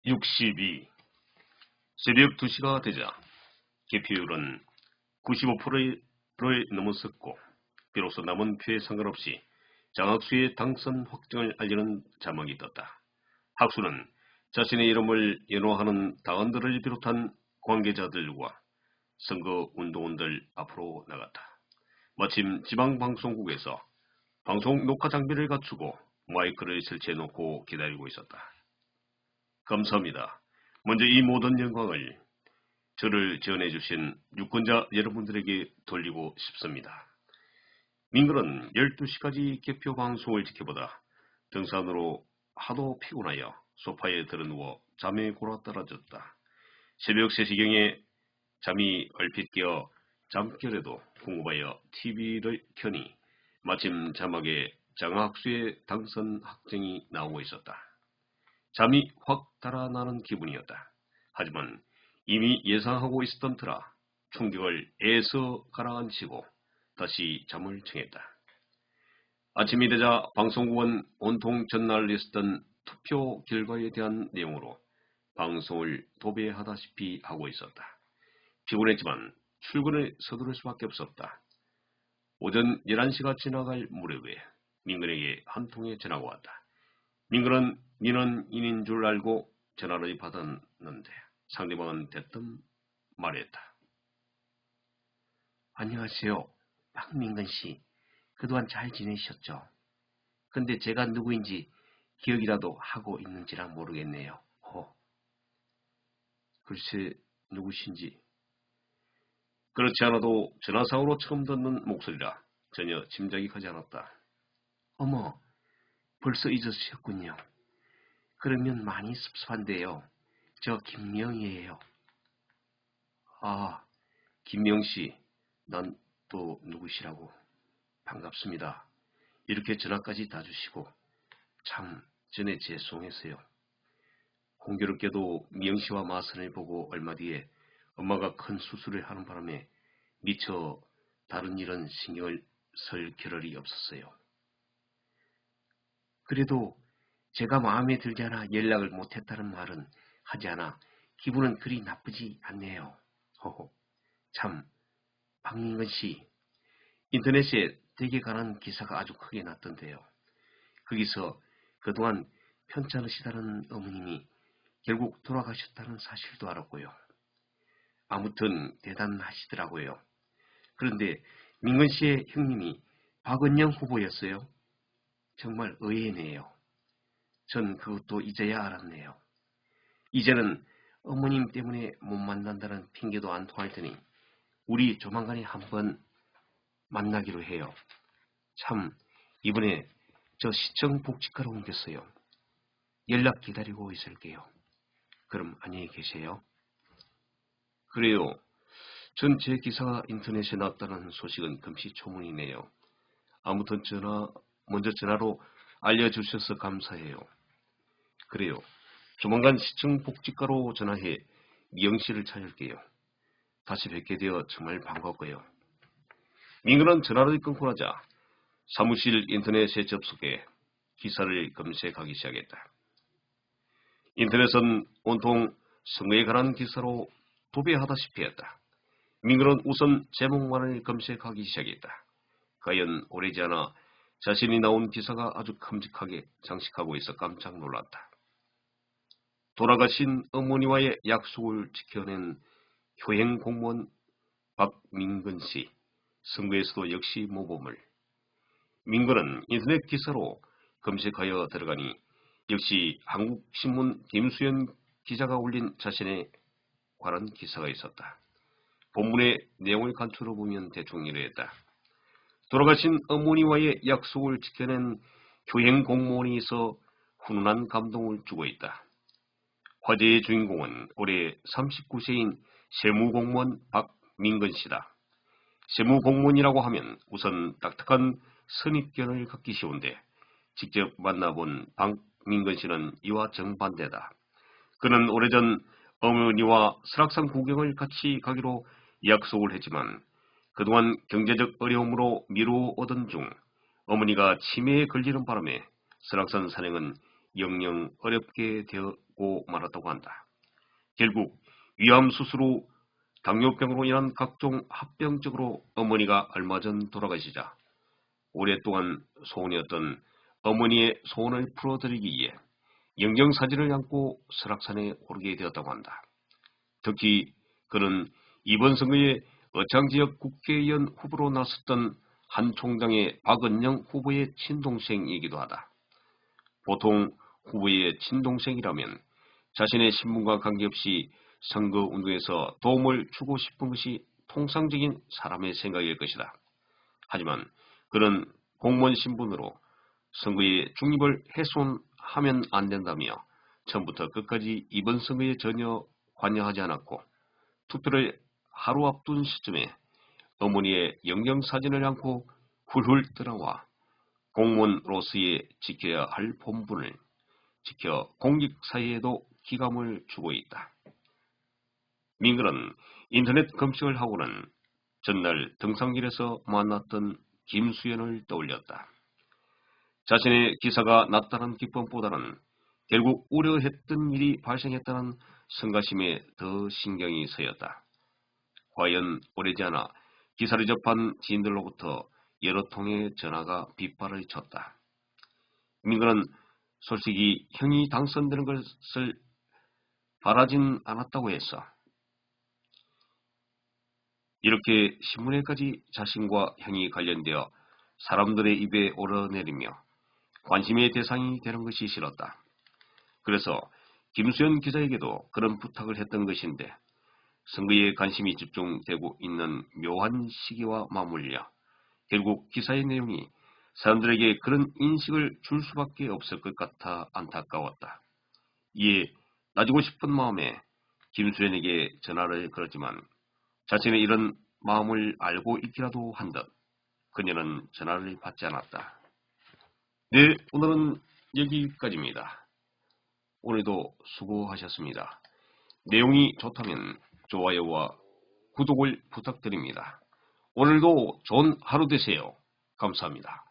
62. 새벽 2시가 되자 개표율은 95%를 넘어섰고 비로소 남은 표에 상관없이 장학수의 당선 확정을 알리는 자막이 떴다. 학수는 자신의 이름을 연호하는 당원들을 비롯한 관계자들과 선거운동원들 앞으로 나갔다. 마침 지방방송국에서 방송 녹화 장비를 갖추고 마이크를 설치해놓고 기다리고 있었다. 감사합니다. 먼저 이 모든 영광을 저를 지원해주신 유권자 여러분들에게 돌리고 싶습니다. 민글은 12시까지 개표 방송을 지켜보다 등산으로 하도 피곤하여 소파에 들어누워 잠에 골아 떨어졌다. 새벽 3시경에 잠이 얼핏 깨어 잠결에도 궁금하여 TV를 켜니 마침 자막에 장학수의 당선 확정이 나오고 있었다. 잠이 확 달아나는 기분이었다. 하지만 이미 예상하고 있었던 터라 충격을 애써 가라앉히고 다시 잠을 청했다. 아침이 되자 방송국은 온통 전날 있었던 투표 결과에 대한 내용으로 방송을 도배하다시피 하고 있었다. 피곤했지만 출근을 서두를 수밖에 없었다. 오전 11시가 지나갈 무렵에 민근에게 한 통의 전화가 왔다. 민근은 민원인인 줄 알고 전화를 받았는데 상대방은 대뜸 말했다. 안녕하세요. 박민근 씨. 그동안 잘 지내셨죠? 근데 제가 누구인지 기억이라도 하고 있는지라 모르겠네요. 글쎄 누구신지. 그렇지 않아도 전화상으로 처음 듣는 목소리라 전혀 짐작이 가지 않았다. 어머, 벌써 잊으셨군요. 그러면 많이 섭섭한데요. 저 김명희예요. 아, 김명씨. 난 또 누구시라고. 반갑습니다. 이렇게 전화까지 다 주시고 참 전에 죄송해서요. 공교롭게도 미영씨와 마선을 보고 얼마 뒤에 엄마가 큰 수술을 하는 바람에 미처 다른 일은 신경을 쓸 겨를이 없었어요. 그래도 제가 마음에 들지 않아 연락을 못했다는 말은 하지 않아 기분은 그리 나쁘지 않네요. 참, 박민근 씨, 인터넷에 댁에 관한 기사가 아주 크게 났던데요. 거기서 그동안 편찮으시다는 어머님이 결국 돌아가셨다는 사실도 알았고요. 아무튼 대단하시더라고요. 그런데 민근 씨의 형님이 박은영 후보였어요. 정말 의외네요. 전 그것도 이제야 알았네요. 이제는 어머님 때문에 못 만난다는 핑계도 안 통할 테니 우리 조만간에 한번 만나기로 해요. 참, 이번에 저 시청 복지과로 옮겼어요. 연락 기다리고 있을게요. 그럼 안녕히 계세요. 그래요. 전 제 기사가 인터넷에 났다는 소식은 금시초문이네요. 아무튼 먼저 전화로 알려주셔서 감사해요. 그래요. 조만간 시청 복지과로 전화해 미영씨를 찾을게요. 다시 뵙게 되어 정말 반갑고요. 민근은 전화를 끊고 나자 사무실 인터넷에 접속해 기사를 검색하기 시작했다. 인터넷은 온통 선거에 관한 기사로 도배하다시피 했다. 민근은 우선 제목만을 검색하기 시작했다. 과연 오래지 않아 자신이 나온 기사가 아주 큼직하게 장식하고 있어 깜짝 놀랐다. 돌아가신 어머니와의 약속을 지켜낸 효행 공무원 박민근 씨, 선거에서도 역시 모범을. 민근은 인터넷 기사로 검색하여 들어가니 역시 한국신문 김수현 기자가 올린 자신에 관한 기사가 있었다. 본문의 내용을 간추려 보면 대충 이러했다. 돌아가신 어머니와의 약속을 지켜낸 효행 공무원이 있어 훈훈한 감동을 주고 있다. 화제의 주인공은 올해 39세인 세무공무원 박민근 씨다. 세무공무원이라고 하면 우선 딱딱한 선입견을 갖기 쉬운데 직접 만나본 박민근 씨는 이와 정반대다. 그는 오래전 어머니와 설악산 구경을 같이 가기로 약속을 했지만 그동안 경제적 어려움으로 미루어오던 중 어머니가 치매에 걸리는 바람에 설악산 산행은 영영 어렵게 되고 말았다고 한다. 결국 위암 수술 후 당뇨병으로 인한 각종 합병증으로 어머니가 얼마 전 돌아가시자 오랫동안 소원이었던 어머니의 소원을 풀어드리기 위해 영정사진을 안고 설악산에 오르게 되었다고 한다. 특히 그는 이번 선거에 어창지역 국회의원 후보로 나섰던 한 총장의 박은영 후보의 친동생이기도 하다. 보통 후보의 친동생이라면 자신의 신분과 관계없이 선거운동에서 도움을 주고 싶은 것이 통상적인 사람의 생각일 것이다. 하지만 그는 공무원 신분으로 선거의 중립을 훼손하면 안 된다며 처음부터 끝까지 이번 선거에 전혀 관여하지 않았고 투표를 하루 앞둔 시점에 어머니의 영정사진을 안고 훌훌 떠나와 공무원으로서의 지켜야 할 본분을 지켜 공직사회에도 기감을 주고 있다. 민글은 인터넷 검색을 하고는 전날 등산길에서 만났던 김수현을 떠올렸다. 자신의 기사가 났다는 기쁨보다는 결국 우려했던 일이 발생했다는 성가심에 더 신경이 쓰였다. 과연 오래지 않아 기사를 접한 지인들로부터 여러 통의 전화가 빗발을 쳤다. 민글은 솔직히 형이 당선되는 것을 바라진 않았다고 했어. 이렇게 신문에까지 자신과 형이 관련되어 사람들의 입에 오르내리며 관심의 대상이 되는 것이 싫었다. 그래서 김수현 기자에게도 그런 부탁을 했던 것인데 선거에 관심이 집중되고 있는 묘한 시기와 맞물려 결국 기사의 내용이 사람들에게 그런 인식을 줄 수밖에 없을 것 같아 안타까웠다. 이에 나지고 싶은 마음에 김수현에게 전화를 걸었지만 자신의 이런 마음을 알고 있기라도 한 듯 그녀는 전화를 받지 않았다. 네, 오늘은 여기까지입니다. 오늘도 수고하셨습니다. 내용이 좋다면 좋아요와 구독을 부탁드립니다. 오늘도 좋은 하루 되세요. 감사합니다.